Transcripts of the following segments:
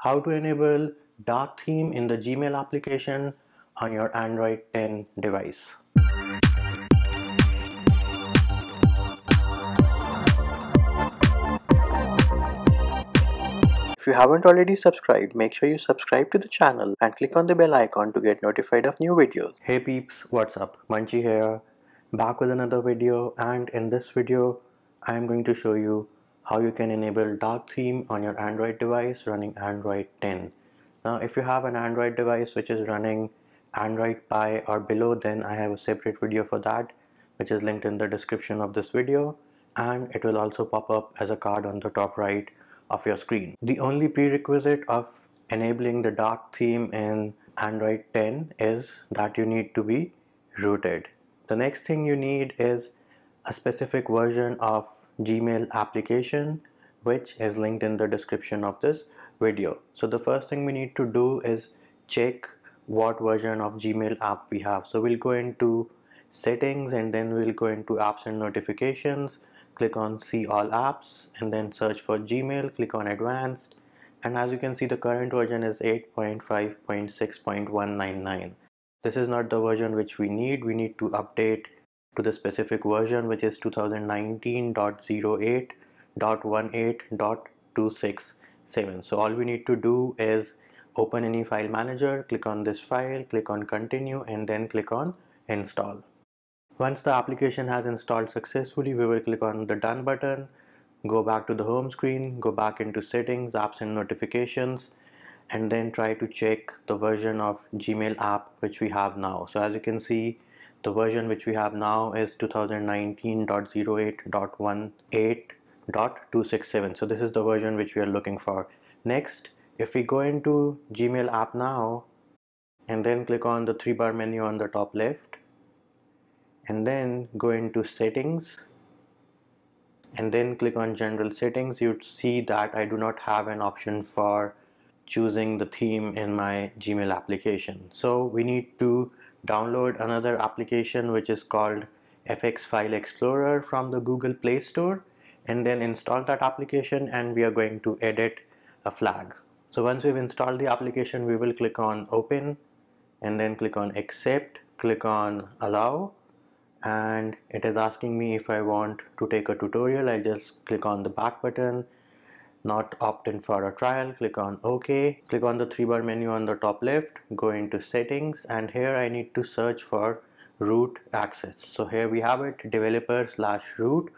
how to enable dark theme in the Gmail application on your Android 10 device. If you haven't already subscribed, make sure you subscribe to the channel and click on the bell icon to get notified of new videos. Hey peeps, what's up? Munchie here, back with another video, and in this video I am going to show you how you can enable dark theme on your Android device running Android 10. Now if you have an Android device which is running Android Pie or below, then I have a separate video for that which is linked in the description of this video, and it will also pop up as a card on the top right of your screen. The only prerequisite of enabling the dark theme in Android 10 is that you need to be rooted. The next thing you need is a specific version of Gmail application which is linked in the description of this video. So the first thing we need to do is check what version of Gmail app we have. So we'll go into settings and then we'll go into apps and notifications, click on see all apps and then search for Gmail, click on advanced, and as you can see the current version is 8.5.6.199. This is not the version which we need to update to the specific version which is 2019.08.18.267. so all we need to do is open any file manager, click on this file, click on continue and then click on install. Once the application has installed successfully, we will click on the done button, go back to the home screen, go back into settings, apps and notifications, and then try to check the version of Gmail app which we have now. So as you can see, the version which we have now is 2019.08.18.267. so this is the version which we are looking for. Next, if we go into Gmail app now and then click on the 3-bar menu on the top left and then go into settings and then click on general settings, you'd see that I do not have an option for choosing the theme in my Gmail application. So we need to download another application which is called FX File Explorer from the Google Play Store, and then install that application and we are going to edit a flag. So once we've installed the application, we will click on open and then click on accept, click on allow, and it is asking me if I want to take a tutorial. I just click on the back button, not opt in for a trial, click on OK, click on the 3-bar menu on the top left, go into settings, and here I need to search for root access. So here we have it, developer/root.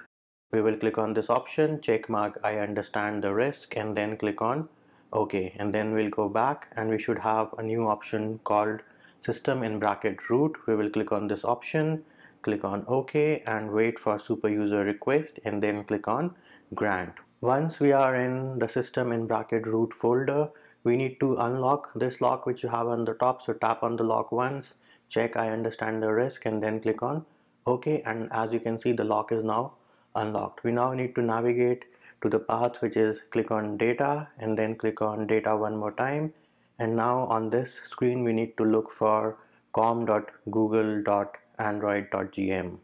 We will click on this option, check mark I understand the risk, and then click on OK, and then we'll go back and we should have a new option called system in bracket root. We will click on this option, click on OK and wait for super user request and then click on grant. Once we are in the system in bracket root folder, we need to unlock this lock which you have on the top. So tap on the lock once, check I understand the risk and then click on OK, and as you can see the lock is now unlocked. We now need to navigate to the path which is click on data and then click on data one more time, and now on this screen we need to look for com.google.android.gm.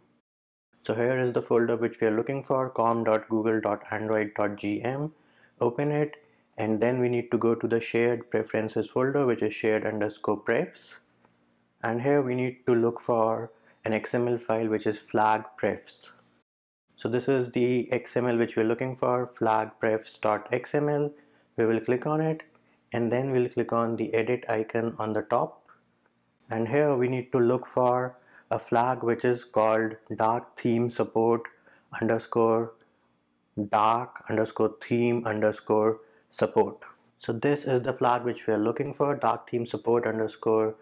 so here is the folder which we are looking for, com.google.android.gm. Open it and then we need to go to the shared preferences folder which is shared_prefs, and here we need to look for an XML file which is flag_prefs. So this is the XML which we're looking for, flag_prefs.xml. We will click on it and then we'll click on the edit icon on the top, and here we need to look for a flag which is called dark theme support underscore dark underscore theme underscore support. So this is the flag which we are looking for, dark theme support underscore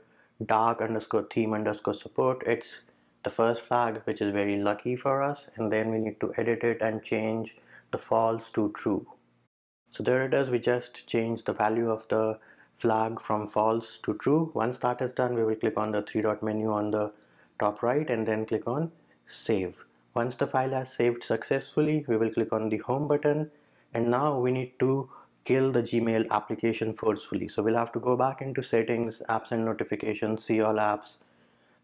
dark underscore theme underscore support. It's the first flag which is very lucky for us, and then we need to edit it and change the false to true. So there it is, we just changed the value of the flag from false to true. Once that is done, we will click on the 3-dot menu on the top right and then click on save. Once the file has saved successfully, we will click on the home button, and now we need to kill the Gmail application forcefully. So we'll have to go back into settings, apps and notifications, see all apps,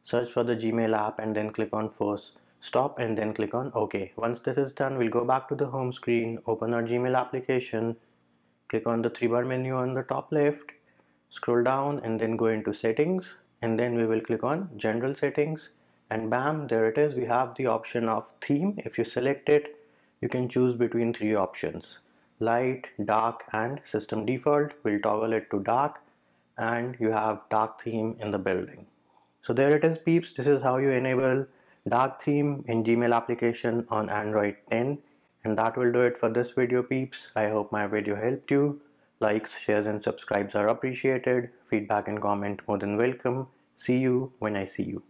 search for the Gmail app and then click on force stop and then click on OK. Once this is done, we'll go back to the home screen, open our Gmail application, click on the three bar menu on the top left, scroll down and then go into settings, and then we will click on general settings, and bam, there it is. We have the option of theme. If you select it, you can choose between three options: light, dark and system default. We'll toggle it to dark, and you have dark theme in the building. So there it is, peeps. This is how you enable dark theme in Gmail application on Android 10. And that will do it for this video, peeps. I hope my video helped you. Likes, shares and subscribes are appreciated. Feedback and comment more than welcome. See you when I see you.